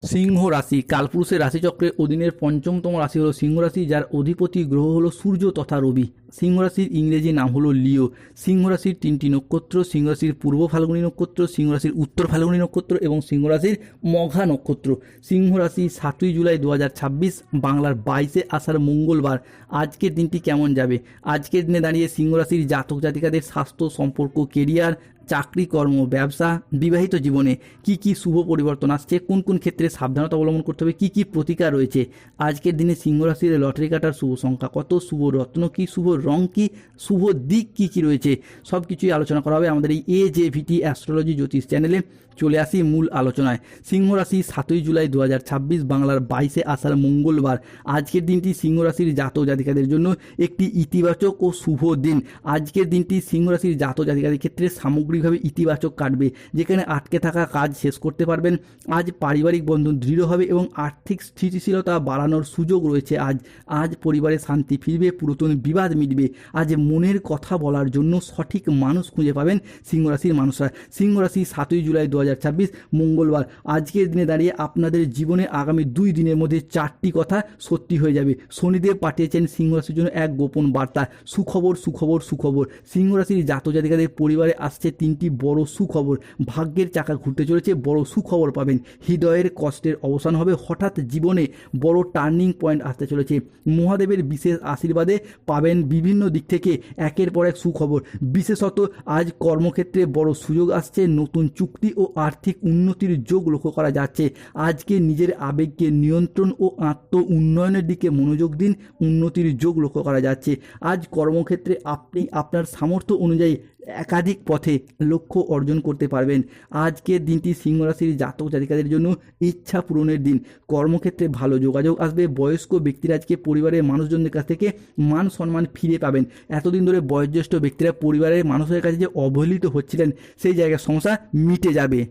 সিংহ রাশি কালপুরুষের রাশিচক্রের অধীনের পঞ্চমতম রাশি হলো সিংহ রাশি, যার অধিপতি গ্রহ হলো সূর্য তথা রবি। সিংহ রাশির ইংরেজি নাম হলো লিও। সিংহ রাশির তিনটি নক্ষত্র: সিংহ রাশির পূর্ব ফাল্গুনী নক্ষত্র, সিংহ রাশির উত্তর ফাল্গুনী নক্ষত্র এবং সিংহ রাশির মঘা নক্ষত্র। সিংহ রাশি 7ই জুলাই 2026 বাংলার 22শে আষাঢ় মঙ্গলবার। আজকের দিনটি কেমন যাবে? আজকের দিনে দাঁড়িয়ে সিংহ রাশির জাতক জাতিকাদের স্বাস্থ্য, সম্পর্ক, কেরিয়ার, চাকরি, কর্ম, ব্যবসা, বিবাহিত জীবনে কি কি শুভ পরিবর্তন আসছে, কোন কোন ক্ষেত্রে সাবধানতা অবলম্বন করতে হবে, কি কি প্রতিকার রয়েছে। আজকের দিনে সিংহ রাশির লটারি কাটার শুভ সংখ্যা কত, শুভ রত্ন কি, শুভ রং কি, শুভ দিক কি কি রয়েছে, সব কিছুই আলোচনা করা হবে আমাদের এই AJVT অ্যাস্ট্রোলজি জ্যোতিষ চ্যানেলে। চলে আসি মূল আলোচনায়। সিংহ রাশি 7ই জুলাই 2026 বাংলার 22শে আষাঢ় মঙ্গলবার। আজকের দিনটি সিংহ রাশির জাতক জাতিকাদের জন্য একটি ইতিবাচক ও শুভ দিন। আজকের দিনটি সিংহ রাশির জাতক জাতিকাদের ক্ষেত্রে সামগ্রিকভাবে ইতিবাচক কাটবে, যেখানে আটকে থাকা কাজ শেষ করতে পারবেন। আজ পারিবারিক বন্ধন দৃঢ় হবে এবং আর্থিক স্থিতিশীলতা বাড়ানোর সুযোগ রয়েছে। আজ পরিবারে শান্তি ফিরবে, পুরাতন বিবাদ মিটবে। আজ মনের কথা বলার জন্য সঠিক মানুষ খুঁজে পাবেন সিংহ রাশির মানুষরা। সিংহ রাশি 7ই জুলাই 2026 মঙ্গলবার। আজকের দিনে দাঁড়িয়ে আপনাদের জীবনে আগামী 2 দিনের মধ্যে 4টি কথা সত্যি হয়ে যাবে। শনিদেব পাঠিয়েছেন সিংহ রাশির জন্য এক গোপন বার্তা। সুখবর সুখবর সুখবর। সিংহ রাশির জাতক জাতিকাদের পরিবারে আসছে 3টি বড় সুখবর। ভাগ্যের চাকা ঘুরতে চলেছে, বড় সুখবর পাবেন। হৃদয়ের কষ্টের অবসান হবে, হঠাৎ জীবনে বড় টার্নিং পয়েন্ট আসতে চলেছে। মহাদেবের বিশেষ আশীর্বাদে পাবেন বিভিন্ন দিক থেকে একের পর এক সুখবর। বিশেষত আজ কর্মক্ষেত্রে বড় সুযোগ আসছে, নতুন চুক্তি ও আর্থিক উন্নতির যোগ লক্ষ্য করা যাচ্ছে। আজকে নিজের আবেগকে নিয়ন্ত্রণ ও আত্ম উন্নয়নের দিকে মনোযোগ দিন, উন্নতির যোগ লক্ষ্য করা যাচ্ছে। আজ কর্মক্ষেত্রে আপনি আপনার সামর্থ্য অনুযায়ী একাধিক পথে লক্ষ্য অর্জন করতে পারবেন। আজকের দিনটি সিংহ রাশির জাতক জাতিকাদের জন্য ইচ্ছা পূরণের দিন। কর্মক্ষেত্রে ভালো যোগাযোগ আসবে। বয়স্ক ব্যক্তিরা আজকে পরিবারের মানুষজনদের কাছ থেকে মান সম্মান ফিরে পাবেন। এতদিন ধরে বয়োজ্যেষ্ঠ ব্যক্তিরা পরিবারের মানুষের কাছে যে অবহেলিত হচ্ছিলেন, সেই জায়গার সমস্যা মিটে যাবে।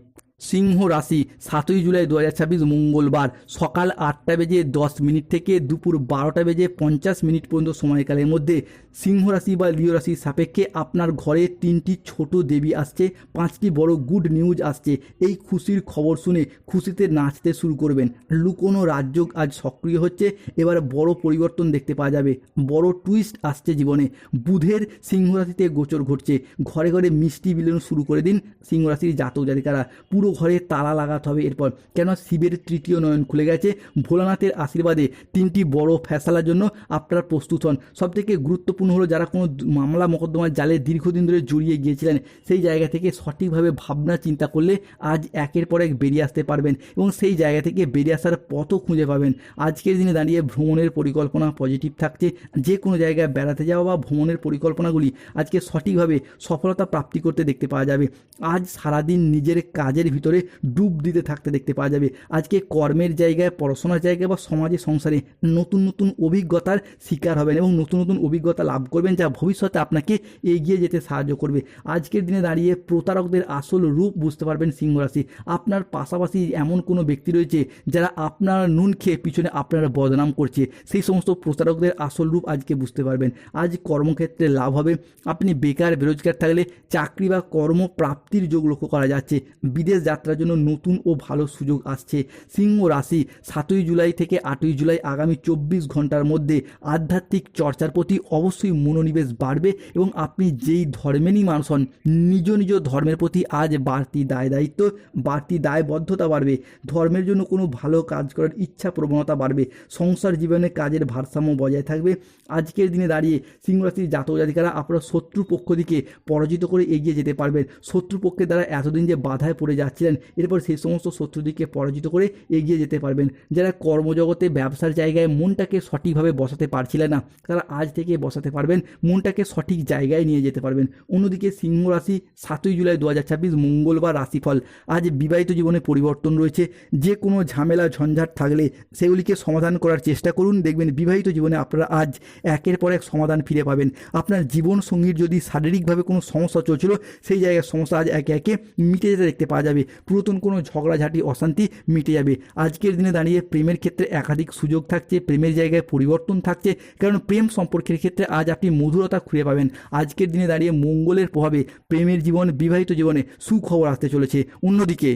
সিংহ রাশি 7ই জুলাই 2026 মঙ্গলবার সকাল 8টা বেজে 10 মিনিট থেকে দুপুর 12টা বেজে 50 মিনিট পর্যন্ত সময়কালের মধ্যে সিংহ রাশি বা লিও রাশির সাপেক্ষে আপনার ঘরে 3টি ছোট দেবী আসছে, 5টি বড় গুড নিউজ আসছে। এই খুশির খবর শুনে খুশিতে নাচতে শুরু করবেন। লুকোনো রাজযোগ আজ সক্রিয় হচ্ছে। এবার বড় পরিবর্তন দেখতে পাওয়া যাবে, বড় টুইস্ট আসছে জীবনে। বুধের সিংহ রাশিতে গোচর ঘটছে। ঘরে ঘরে মিষ্টি বিলোনো শুরু করে দিন সিংহ রাশির জাতক জাতিকারা। পুরো ঘরে তালা লাগাতে হবে এরপর, কেন শিবের 3য় নয়ন খুলে গেছে। ভোলানাথের আশীর্বাদে 3টি বড় ফেসলার জন্য আপনারা প্রস্তুত হন। সবথেকে গুরুত্বপূর্ণ হলো যারা কোনো মামলা মোকদ্দমার জালে দীর্ঘদিন ধরে জড়িয়ে গিয়েছিলেন, সেই জায়গা থেকে সঠিকভাবে ভাবনা চিন্তা করলে আজ একের পর এক বেরিয়ে আসতে পারবেন এবং সেই জায়গা থেকে বেরিয়ে আসার পথও খুঁজে পাবেন। আজকের দিনে দাঁড়িয়ে ভ্রমণের পরিকল্পনা পজিটিভ থাকছে। যে কোনো জায়গায় বেড়াতে যাওয়া বা ভ্রমণের পরিকল্পনাগুলি আজকে সঠিকভাবে সফলতা প্রাপ্তি করতে দেখতে পাওয়া যাবে। আজ সারাদিন নিজের কাজের ভিতরে ডুব দিতে থাকতে দেখতে পাওয়া যাবে। আজকে কর্মের জায়গায়, পড়াশোনার জায়গায় বা সমাজে সংসারে নতুন নতুন অভিজ্ঞতার শিকার হবেন এবং নতুন নতুন অভিজ্ঞতা লাভ করবেন, যা ভবিষ্যতে আপনাকে এগিয়ে যেতে সাহায্য করবে। আজকের দিনে দাঁড়িয়ে প্রতারকদের আসল রূপ বুঝতে পারবেন সিংহ রাশি। আপনার পাশাপাশি এমন কোনো ব্যক্তি রয়েছে যারা আপনার নুন খেয়ে পিছনে আপনার বদনাম করছে, সেই সমস্ত প্রতারকদের আসল রূপ আজকে বুঝতে পারবেন। আজ কর্মক্ষেত্রে লাভ হবে। আপনি বেকার বেরোজগার থাকলে চাকরি বা কর্মপ্রাপ্তির যোগ লক্ষ্য করা যাচ্ছে। বিদেশ যাত্রার জন্য নতুন ও ভালো সুযোগ আসছে। সিংহ রাশি 7ই জুলাই থেকে 8ই জুলাই আগামী 24 ঘন্টার মধ্যে আধ্যাত্মিক চর্চার প্রতি অবশ্যই মনোনিবেশ বাড়বে এবং আপনি যেই ধর্মেরই মানুষ হন, নিজ নিজ ধর্মের প্রতি আজ বাড়তি দায়িত্ব, বাড়তি দায়বদ্ধতা বাড়বে। ধর্মের জন্য কোনো ভালো কাজ করার ইচ্ছা প্রবণতা বাড়বে। সংসার জীবনে কাজের ভারসাম্য বজায় থাকবে। আজকের দিনে দাঁড়িয়ে সিংহ রাশির জাতক জাতিকারা আপনারা শত্রু পক্ষ দিকে পরাজিত করে এগিয়ে যেতে পারবেন। শত্রুপক্ষের দ্বারা এতদিন যে বাধায় পড়ে যাচ্ছিলেন, এরপর সেই সমস্ত শত্রুদিকে পরাজিত করে এগিয়ে যেতে পারবেন। যারা কর্মজগতে ব্যবসার জায়গায় মনটাকে সঠিকভাবে বসাতে পারছিলেন না, তারা আজ থেকে বসাতে পারবেন, মনটাকে সঠিক জায়গায় নিয়ে যেতে পারবেন। অন্যদিকে সিংহ রাশি 7ই জুলাই 2026 মঙ্গলবার রাশিফল। আজ বিবাহিত জীবনে পরিবর্তন রয়েছে। যে কোনো ঝামেলা ঝঞ্ঝাট থাকলে সেগুলিকে সমাধান করার চেষ্টা করুন, দেখবেন বিবাহিত জীবনে আপনারা আজ একের পর এক সমাধান ফিরে পাবেন। আপনার জীবন সঙ্গীর যদি শারীরিকভাবে কোনো সমস্যা চলছিল, সেই জায়গার সমস্যা আজ একে একে মিটে যেতে দেখতে পাওয়া যাবে। পুরাতন কোনো ঝগড়াঝাটি অশান্তি মিটে যাবে। আজকের দিনে দাঁড়িয়ে প্রেমের ক্ষেত্রে একাধিক সুযোগ থাকছে, প্রেমের জায়গায় পরিবর্তন থাকছে, কারণ প্রেম সম্পর্কের ক্ষেত্রে আজ আপনি মধুরতা খুঁজে পাবেন। আজকের দিনে দাঁড়িয়ে মঙ্গলের প্রভাবে প্রেমের জীবন, বিবাহিত জীবনে সুখবর আসতে চলেছে। অন্যদিকে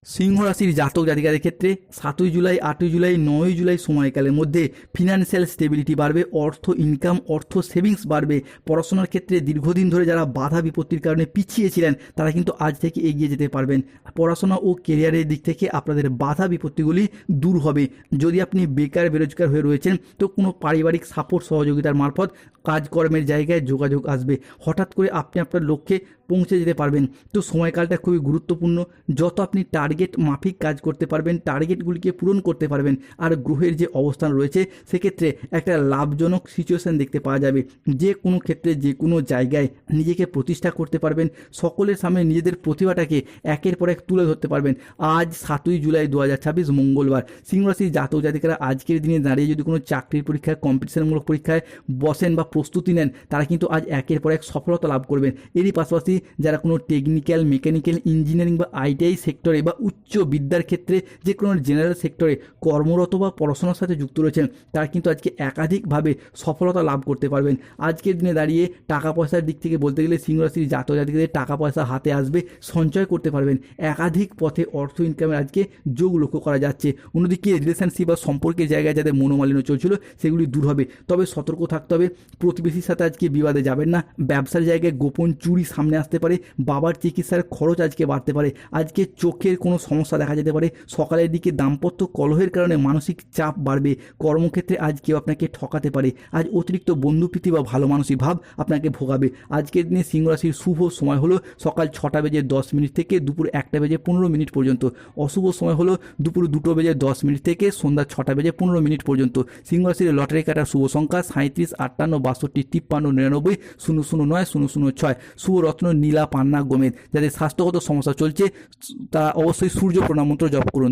সিংহ রাশির জাতক জাতিকাদের ক্ষেত্রে 7ই জুলাই, 8ই জুলাই, 9ই জুলাই সময়কালের মধ্যে ফিনান্সিয়াল স্টেবিলিটি বাড়বে, অর্থ ইনকাম, অর্থ সেভিংস বাড়বে। পড়াশোনার ক্ষেত্রে দীর্ঘদিন ধরে যারা বাধা বিপত্তির কারণে পিছিয়ে ছিলেন তারা কিন্তু আজ থেকে এগিয়ে যেতে পারবেন। পড়াশোনা ও কেরিয়ারের দিক থেকে আপনাদের বাধা বিপত্তিগুলি দূর হবে। যদি আপনি বেকার বেরোজগার হয়ে রয়েছেন তো কোনো পারিবারিক সাপোর্ট সহযোগিতার মারফত কাজকর্মের জায়গায় যোগাযোগ আসবে। হঠাৎ করে আপনি আপনার লক্ষ্যে পৌঁছে যেতে পারবেন। তো সময়কালটা খুবই গুরুত্বপূর্ণ। যত আপনি টার্গেট মাফিক কাজ করতে পারবেন, টার্গেটগুলিকে পূরণ করতে পারবেন, আর গ্রহের যে অবস্থান রয়েছে সেক্ষেত্রে একটা লাভজনক সিচুয়েশান দেখতে পাওয়া যাবে। যে কোনো ক্ষেত্রে যে কোনো জায়গায় নিজেকে প্রতিষ্ঠা করতে পারবেন, সকলের সামনে নিজেদের প্রতিভাটাকে একের পর এক তুলে ধরতে পারবেন। আজ 7ই জুলাই 2026 মঙ্গলবার সিংহ রাশির জাতক জাতিকারা আজকের দিনে দাঁড়িয়ে যদি কোনো চাকরির পরীক্ষায়, কম্পিটিশনমূলক পরীক্ষায় বসেন বা প্রস্তুতি নেন তারা কিন্তু আজ একের পর এক সফলতা লাভ করবেন। এরই পাশাপাশি যারা কোনো টেকনিক্যাল, মেকানিক্যাল, ইঞ্জিনিয়ারিং বা আইটিআই সেক্টরে বা উচ্চ বিদ্যার ক্ষেত্রে যে কোনো জেনারেল সেক্টরে কর্মরত বা পড়াশোনার সাথে যুক্ত রয়েছেন তারা কিন্তু আজকে একাধিকভাবে সফলতা লাভ করতে পারবেন। আজকের দিনে দাঁড়িয়ে টাকা পয়সার দিক থেকে বলতে গেলে সিংহ রাশির জাতক জাতিকাদের টাকা পয়সা হাতে আসবে, সঞ্চয় করতে পারবেন। একাধিক পথে অর্থ ইনকামের আজকে যোগ লক্ষ্য করা যাচ্ছে। অন্যদিকে রিলেশনশিপ বা সম্পর্কের জায়গায় যাদের মনোমালিন্য চলছিল সেগুলি দূর হবে। তবে সতর্ক থাকতে হবে, প্রতিবেশীর সাথে আজকে বিবাদে যাবেন না। ব্যবসার জায়গায় গোপন চুরি সামনে আসতে পারে। বাবার চিকিৎসার খরচ আজকে বাড়তে পারে। আজকে চোখের কোনো সমস্যা দেখা যেতে পারে। সকালের দিকে দাম্পত্য কলহের কারণে মানসিক চাপ বাড়বে। কর্মক্ষেত্রে আজ কেউ আপনাকে ঠকাতে পারে। আজ অতিরিক্ত বন্ধুপ্রীতি বা ভালো মানসিক ভাব আপনাকে ভোগাবে। আজকের দিনে সিংহ রাশির শুভ সময় হলো সকাল 6:10 থেকে দুপুর 1:15 পর্যন্ত। অশুভ সময় হলো দুপুর 2:10 থেকে সন্ধ্যা 6:15 পর্যন্ত। সিংহ রাশির লটারি কাটার শুভ সংখ্যা 37, 58, 62, 53, 99, 009, 006। শুভ রত্ন নীলা, পান্না, গোমেদ। যাদের স্বাস্থ্যগত সমস্যা চলছে তারা অবশ্যই সূর্য প্রণাম মন্ত্র জপ করুন।